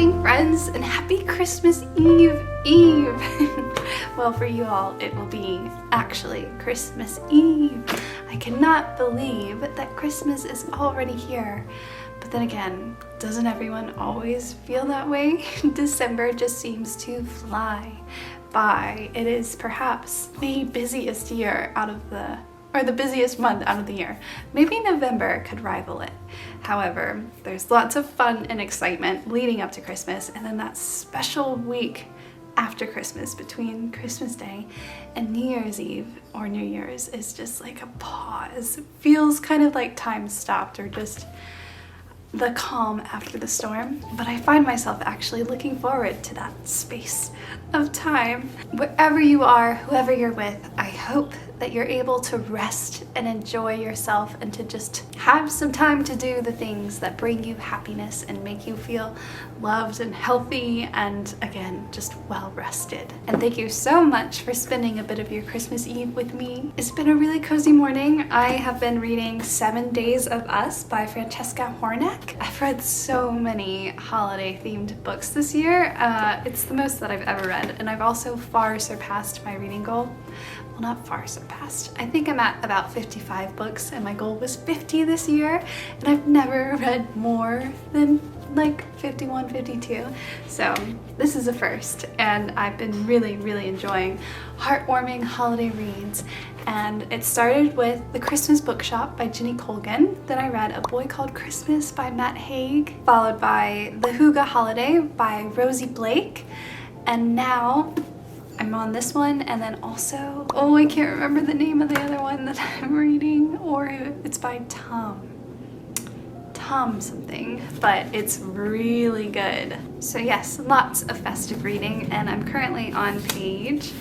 morning, friends, and happy Christmas Eve! Well, for you all, it will be actually Christmas Eve. I cannot believe that Christmas is already here. But then again, doesn't everyone always feel that way? December just seems to fly by. It is perhaps the busiest the busiest month out of the year. Maybe November could rival it. However, there's lots of fun and excitement leading up to Christmas, and then that special week after Christmas, between Christmas Day and New Year's Eve or New Year's, is just like a pause. It feels kind of like time stopped, or just the calm after the storm. But I find myself actually looking forward to that space of time. Wherever you are, whoever you're with, I hope that you're able to rest and enjoy yourself, and to just have some time to do the things that bring you happiness and make you feel loved and healthy, and again, just well rested. And thank you so much for spending a bit of your Christmas Eve with me. It's been a really cozy morning. I have been reading 7 Days of Us by Francesca Hornak. I've read so many holiday themed books this year. It's the most that I've ever read, and I've also far surpassed my reading goal. Well, not far surpassed. I think I'm at about 55 books, and my goal was 50 this year, and I've never read more than like 51, 52. So this is a first, and I've been really enjoying heartwarming holiday reads. And it started with The Christmas Bookshop by Jenny Colgan. Then I read A Boy Called Christmas by Matt Haig, followed by The Hygge Holiday by Rosie Blake. And now I'm on this one, and then also, oh, I can't remember the name of the other one that I'm reading, or it's by Tom something, but it's really good. So yes, lots of festive reading, and I'm currently on page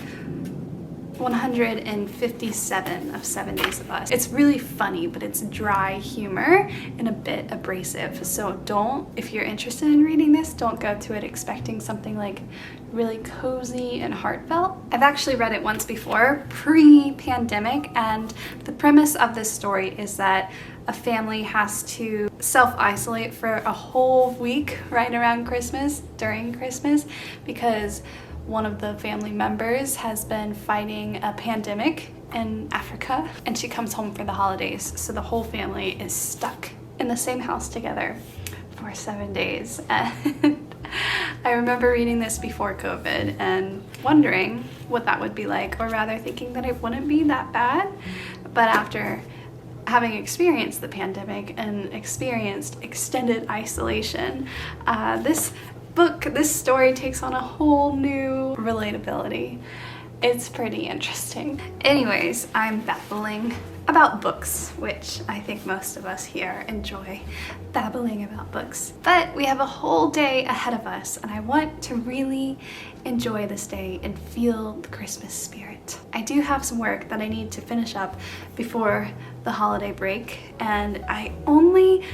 157 of 7 Days of Us. It's really funny, but it's dry humor and a bit abrasive. So if you're interested in reading this, don't go to it expecting something like really cozy and heartfelt. I've actually read it once before, pre-pandemic, and the premise of this story is that a family has to self-isolate for a whole week right around Christmas, during Christmas, because one of the family members has been fighting a pandemic in Africa, and she comes home for the holidays. So the whole family is stuck in the same house together for 7 days. And I remember reading this before COVID and wondering what that would be like, or rather thinking that it wouldn't be that bad. But after having experienced the pandemic and experienced extended isolation, this story takes on a whole new relatability. It's pretty interesting. Anyways, I'm babbling about books, which I think most of us here enjoy babbling about books. But we have a whole day ahead of us, and I want to really enjoy this day and feel the Christmas spirit. I do have some work that I need to finish up before the holiday break, and the only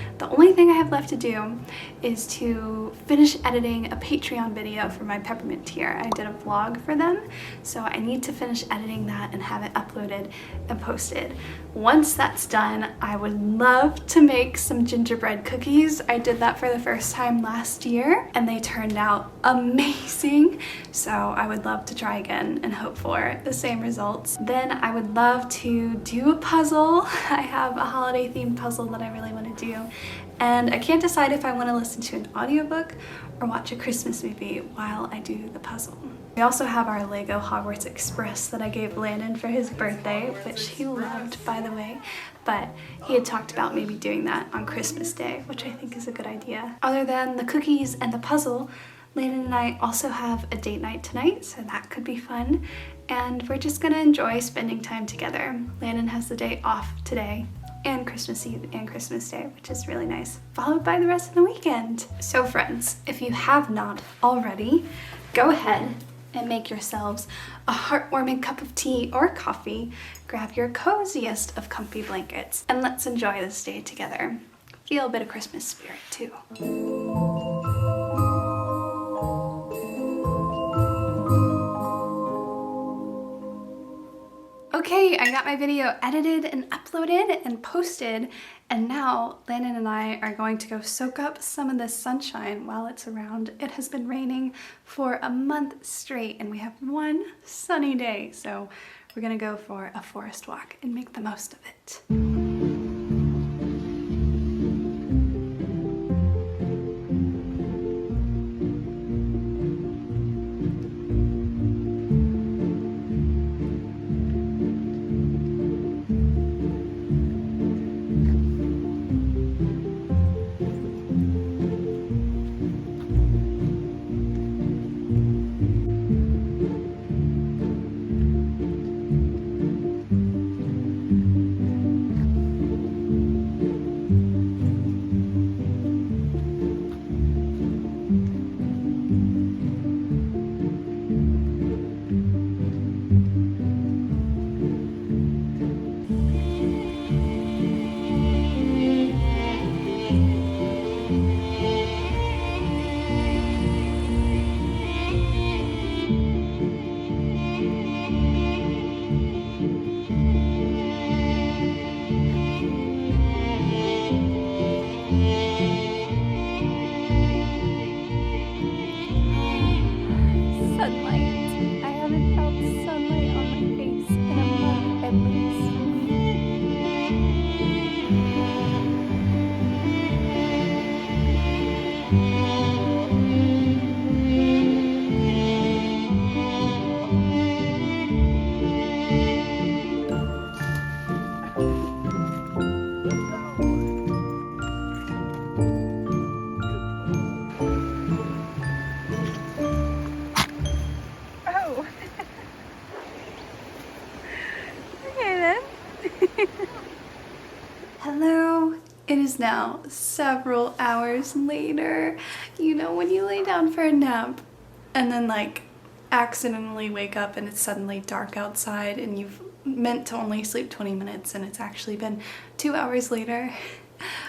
thing I have left to do is to finish editing a Patreon video for my Peppermint tier. I did a vlog for them, so I need to finish editing that and have it uploaded and posted. Once that's done, I would love to make some gingerbread cookies. I did that for the first time last year, and they turned out amazing. So I would love to try again and hope for the same results. Then I would love to do a puzzle. I have a holiday themed puzzle that I really want to do, and I can't decide if I want to listen to an audiobook or watch a Christmas movie while I do the puzzle. We also have our Lego Hogwarts Express that I gave Landon for his birthday, which he loved, by the way, but he had talked about maybe doing that on Christmas Day, which I think is a good idea. Other than the cookies and the puzzle, Landon and I also have a date night tonight, so that could be fun, and we're just gonna enjoy spending time together. Landon has the day off today, and Christmas Eve and Christmas Day, which is really nice, followed by the rest of the weekend. So friends, if you have not already, go ahead and make yourselves a heartwarming cup of tea or coffee, grab your coziest of comfy blankets, and let's enjoy this day together. Feel a bit of Christmas spirit too. Okay, I got my video edited and uploaded and posted, and now Landon and I are going to go soak up some of this sunshine while it's around. It has been raining for a month straight and we have one sunny day, so we're gonna go for a forest walk and make the most of it. Sunlight. I haven't felt sunlight on my face in a month at least. Oh. Okay then. Hello. It is now several hours later. You know when you lay down for a nap and then like accidentally wake up and it's suddenly dark outside and you've meant to only sleep 20 minutes and it's actually been 2 hours later?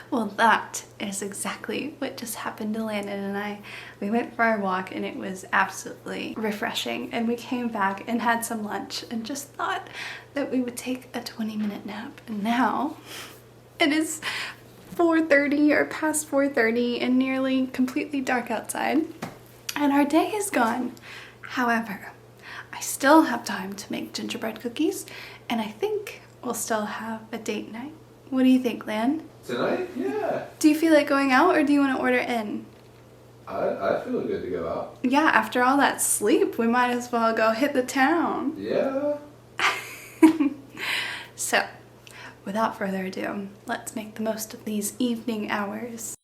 Well, that is exactly what just happened to Landon and I. We went for our walk and it was absolutely refreshing, and we came back and had some lunch and just thought that we would take a 20-minute nap. And now it is 4:30 or past 4:30 and nearly completely dark outside, and our day is gone. However, I still have time to make gingerbread cookies, and I think we'll still have a date night. What do you think, Lan? Tonight? Yeah. Do you feel like going out or do you want to order in? I feel good to go out. Yeah, after all that sleep, we might as well go hit the town. Yeah. So, without further ado, let's make the most of these evening hours.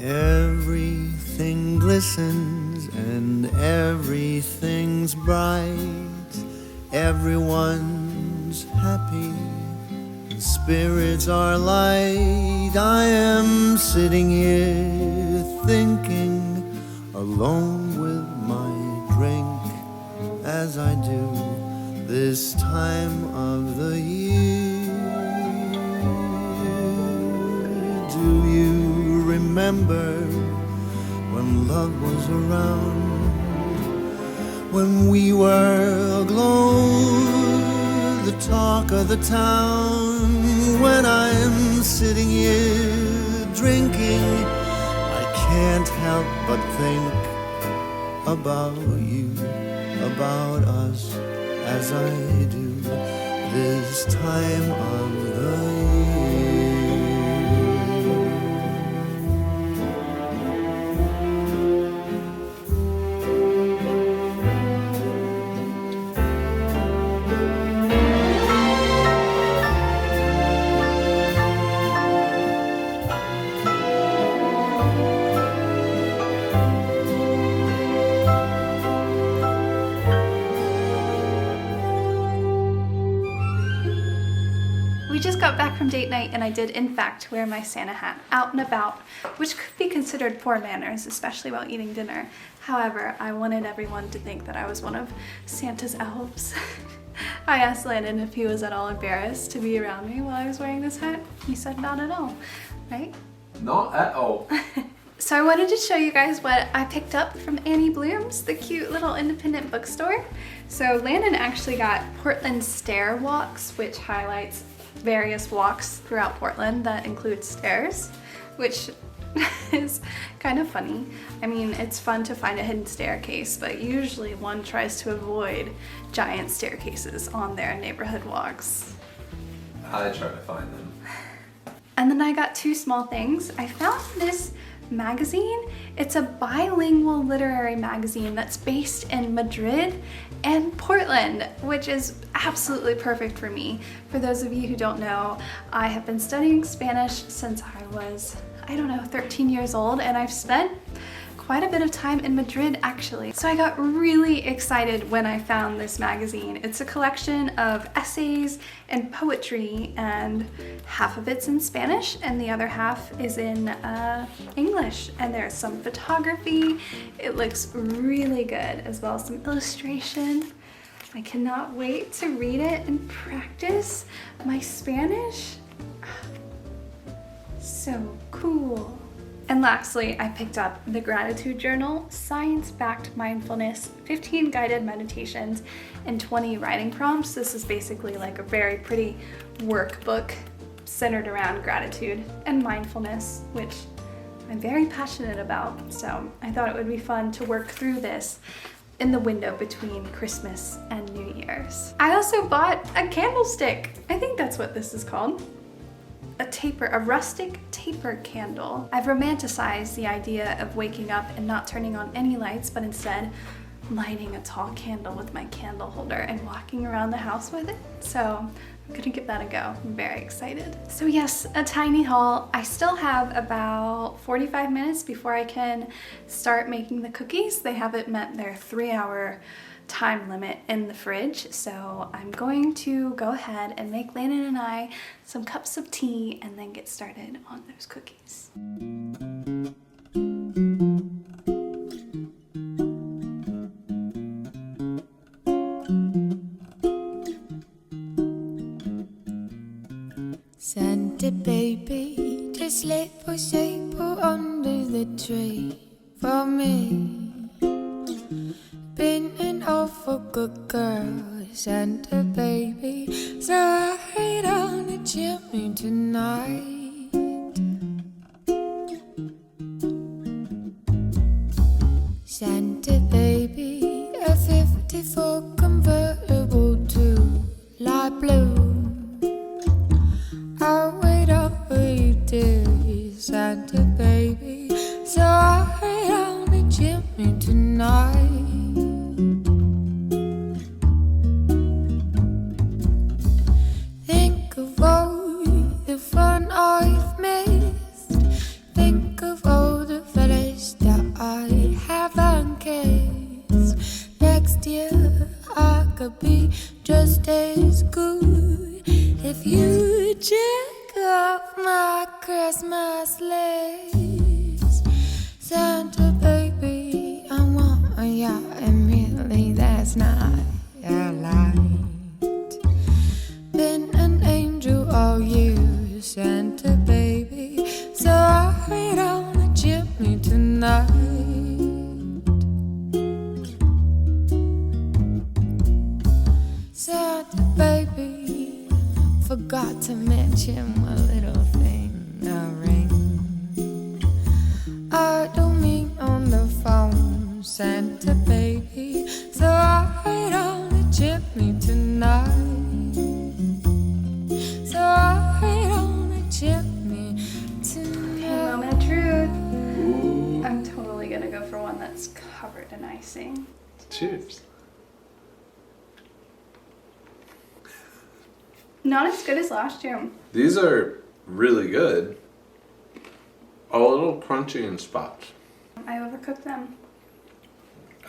Everything glistens and everything's bright. Everyone's happy, and spirits are light. I am sitting here thinking, alone with my drink, as I do this time of the year. Do you remember when love was around, when we were aglow, the talk of the town? When I'm sitting here drinking, I can't help but think about you, about us, as I do this time of the We just got back from date night and I did in fact wear my Santa hat out and about, which could be considered poor manners, especially while eating dinner. However, I wanted everyone to think that I was one of Santa's elves. I asked Landon if he was at all embarrassed to be around me while I was wearing this hat. He said not at all, right? Not at all. So I wanted to show you guys what I picked up from Annie Bloom's, the cute little independent bookstore. So Landon actually got Portland Stair Walks, which highlights various walks throughout Portland that include stairs, which is kind of funny. I mean, it's fun to find a hidden staircase, but usually one tries to avoid giant staircases on their neighborhood walks. I try to find them. And then I got two small things. I found this magazine. It's a bilingual literary magazine that's based in Madrid and Portland, which is absolutely perfect for me. For those of you who don't know, I have been studying Spanish since I was, 13 years old, and I've spent quite a bit of time in Madrid actually. So I got really excited when I found this magazine. It's a collection of essays and poetry, and half of it's in Spanish and the other half is in English. And there's some photography. It looks really good, as well as some illustration. I cannot wait to read it and practice my Spanish. So cool. And lastly, I picked up the Gratitude Journal, Science-Backed Mindfulness, 15 Guided Meditations, and 20 Writing Prompts. This is basically like a very pretty workbook centered around gratitude and mindfulness, which I'm very passionate about. So I thought it would be fun to work through this in the window between Christmas and New Year's. I also bought a candlestick. I think that's what this is called. A rustic taper candle. I've romanticized the idea of waking up and not turning on any lights, but instead lighting a tall candle with my candle holder and walking around the house with it. So I'm gonna give that a go. I'm very excited. So yes, a tiny haul. I still have about 45 minutes before I can start making the cookies. They haven't met their 3-hour time limit in the fridge, so I'm going to go ahead and make Landon and I some cups of tea and then get started on those cookies. Santa baby, just slip or shaper under the tree for me. Been an awful good girl, Santa baby, so I hate on the chimney tonight. Santa baby, a 54 convertible to light blue. I'll wait over you, dear Santa baby, so I hate on the chimney tonight. I've missed. Think of all the fellas that I haven't kissed. Next year I could be just as good if you check off my Christmas list. Santa baby, I want a yacht, and really that's not a lie. Been an angel all year, Santa baby, so I wait on the chimney tonight. Santa baby, forgot to mention my little thing, a ring. I don't mean on the phone, Santa baby, so I wait on the chimney tonight. covered in icing. Cheers. Not as good as last year. These are really good. A little crunchy in spots. I overcooked them.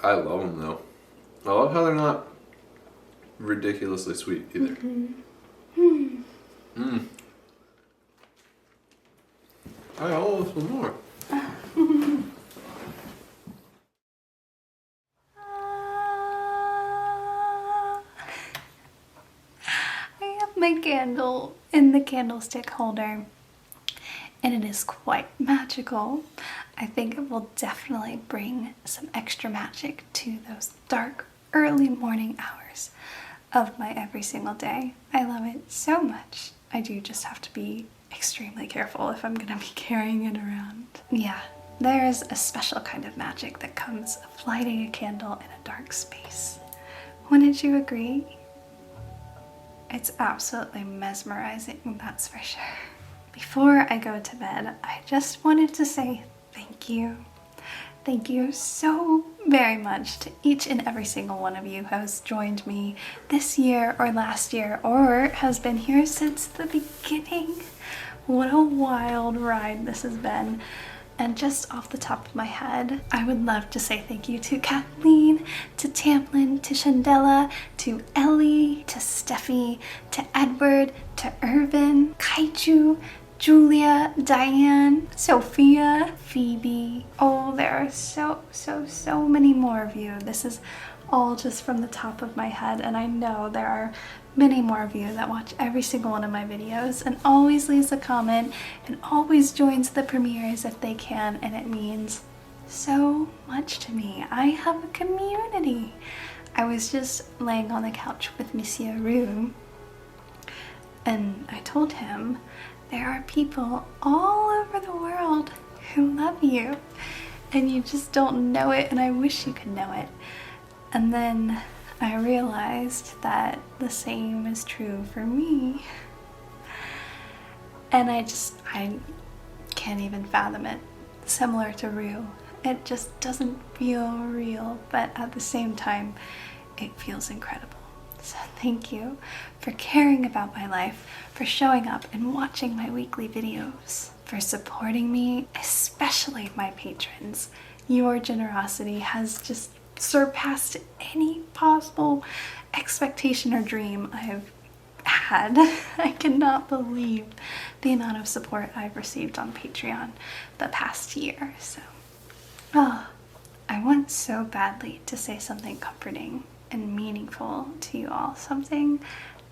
I love them though. I love how they're not ridiculously sweet either. I almost want more. I have my candle in the candlestick holder, and it is quite magical. I think it will definitely bring some extra magic to those dark, early morning hours of my every single day. I love it so much. I do just have to be extremely careful if I'm gonna be carrying it around. Yeah, there's a special kind of magic that comes of lighting a candle in a dark space. Wouldn't you agree? It's absolutely mesmerizing, that's for sure. Before I go to bed, I just wanted to say thank you. Thank you so very much to each and every single one of you who has joined me this year or last year or has been here since the beginning. What a wild ride this has been. And just off the top of my head, I would love to say thank you to Kathleen, to Tamlin, to Shandella, to Ellie, to Steffi, to Edward, to Irvin, Kaiju, Julia, Diane, Sophia, Phoebe. Oh, there are so many more of you. This is all just from the top of my head, and I know there are many more of you that watch every single one of my videos and always leaves a comment and always joins the premieres if they can, and it means so much to me. I have a community. I was just laying on the couch with Monsieur Roux, and I told him there are people all over the world who love you, and you just don't know it, and I wish you could know it. And then I realized that the same is true for me. And I can't even fathom it. Similar to Rue, it just doesn't feel real, but at the same time, it feels incredible. So thank you for caring about my life, for showing up and watching my weekly videos, for supporting me, especially my patrons. Your generosity has just surpassed any possible expectation or dream I've had. I cannot believe the amount of support I've received on Patreon the past year. So, I want so badly to say something comforting and meaningful to you all, something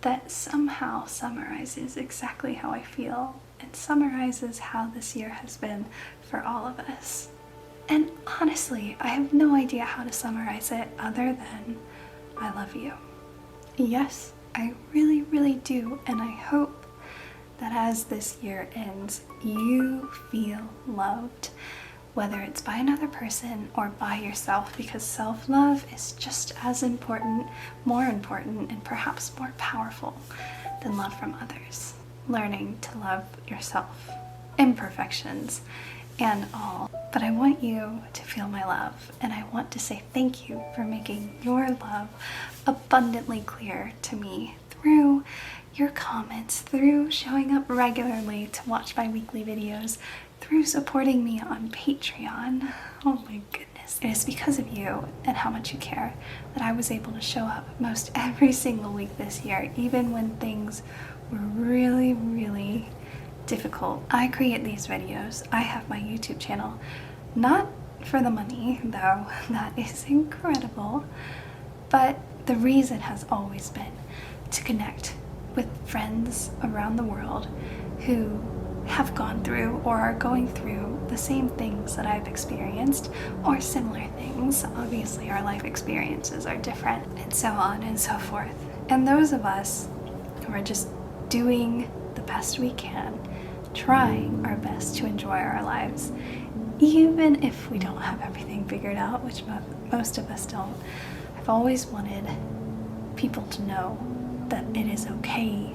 that somehow summarizes exactly how I feel and summarizes how this year has been for all of us. And honestly, I have no idea how to summarize it other than I love you. Yes, I really do, and I hope that as this year ends, you feel loved, whether it's by another person or by yourself, because self-love is just as important, more important, and perhaps more powerful than love from others. Learning to love yourself, imperfections and all. But I want you to feel my love, and I want to say thank you for making your love abundantly clear to me through your comments, through showing up regularly to watch my weekly videos, through supporting me on Patreon. Oh my goodness. It is because of you and how much you care that I was able to show up most every single week this year, even when things were really difficult. I create these videos. I have my YouTube channel, not for the money, though that is incredible, but the reason has always been to connect with friends around the world who have gone through or are going through the same things that I've experienced, or similar things. Obviously our life experiences are different, and so on and so forth. And those of us who are just doing the best we can, trying our best to enjoy our lives, even if we don't have everything figured out, which most of us don't. I've always wanted people to know that it is okay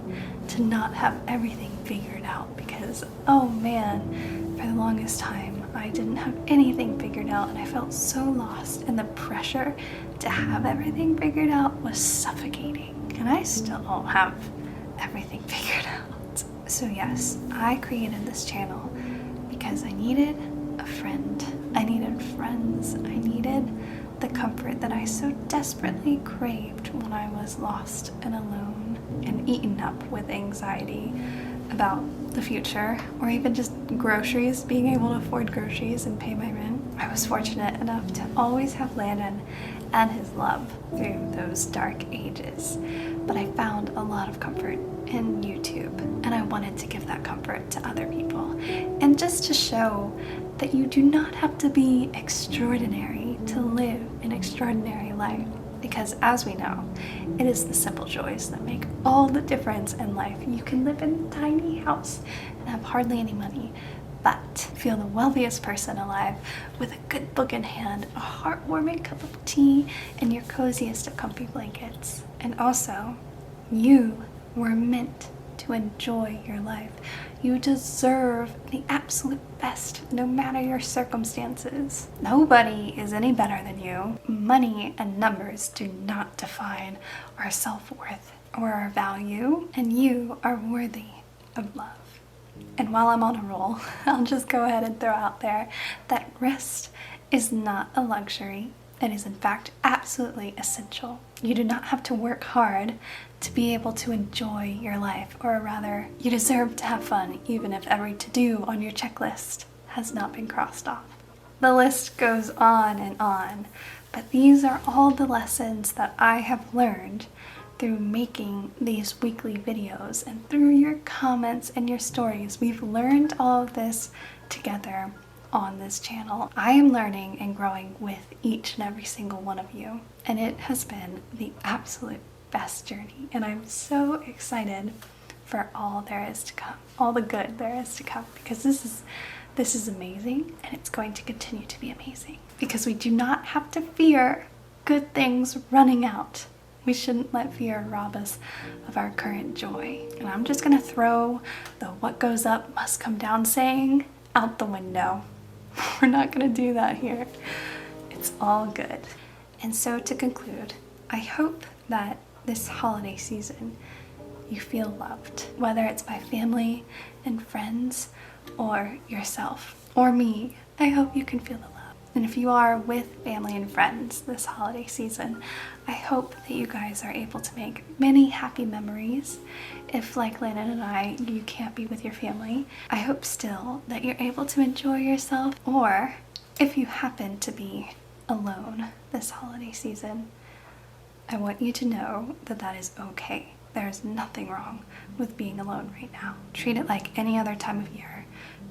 to not have everything figured out, because oh man, for the longest time I didn't have anything figured out and I felt so lost, and the pressure to have everything figured out was suffocating. And I still don't have everything figured out. So yes, I created this channel because I needed a friend. I needed friends. I needed the comfort that I so desperately craved when I was lost and alone and eaten up with anxiety about the future, or even just groceries, being able to afford groceries and pay my rent. I was fortunate enough to always have Landon and his love through those dark ages, but I found a lot of comfort in YouTube, and I wanted to give that comfort to other people, and just to show that you do not have to be extraordinary to live an extraordinary life. Because as we know, it is the simple joys that make all the difference in life. You can live in a tiny house and have hardly any money, but feel the wealthiest person alive with a good book in hand, a heartwarming cup of tea, and your coziest of comfy blankets. And also, you were meant to enjoy your life. You deserve the absolute best, no matter your circumstances. Nobody is any better than you. Money and numbers do not define our self-worth or our value, and you are worthy of love. And while I'm on a roll, I'll just go ahead and throw out there that rest is not a luxury. It is in fact absolutely essential. You do not have to work hard to be able to enjoy your life, or rather, you deserve to have fun even if every to-do on your checklist has not been crossed off. The list goes on, but these are all the lessons that I have learned through making these weekly videos and through your comments and your stories. We've learned all of this together on this channel. I am learning and growing with each and every single one of you, and it has been the absolute best journey, and I'm so excited for all there is to come, all the good there is to come, because this is amazing, and it's going to continue to be amazing, because we do not have to fear good things running out. We shouldn't let fear rob us of our current joy. And I'm just gonna throw the what goes up must come down saying out the window. We're not gonna do that here. It's all good. And so to conclude, I hope that this holiday season you feel loved, whether it's by family and friends or yourself or me. I hope you can feel the love. And if you are with family and friends this holiday season, I hope that you guys are able to make many happy memories. If, like Landon and I, you can't be with your family, I hope still that you're able to enjoy yourself. Or if you happen to be alone this holiday season, I want you to know that that is okay. There's nothing wrong with being alone right now. Treat it like any other time of year.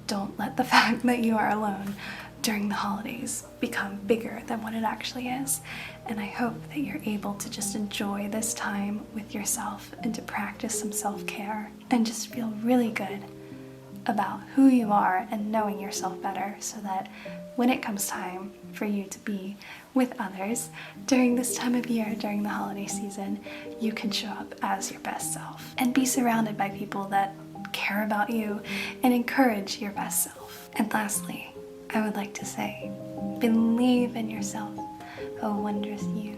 Don't let the fact that you are alone during the holidays become bigger than what it actually is. And I hope that you're able to just enjoy this time with yourself and to practice some self-care and just feel really good about who you are and knowing yourself better, so that when it comes time for you to be with others during this time of year, during the holiday season, you can show up as your best self and be surrounded by people that care about you and encourage your best self. And lastly, I would like to say, believe in yourself, a wondrous you.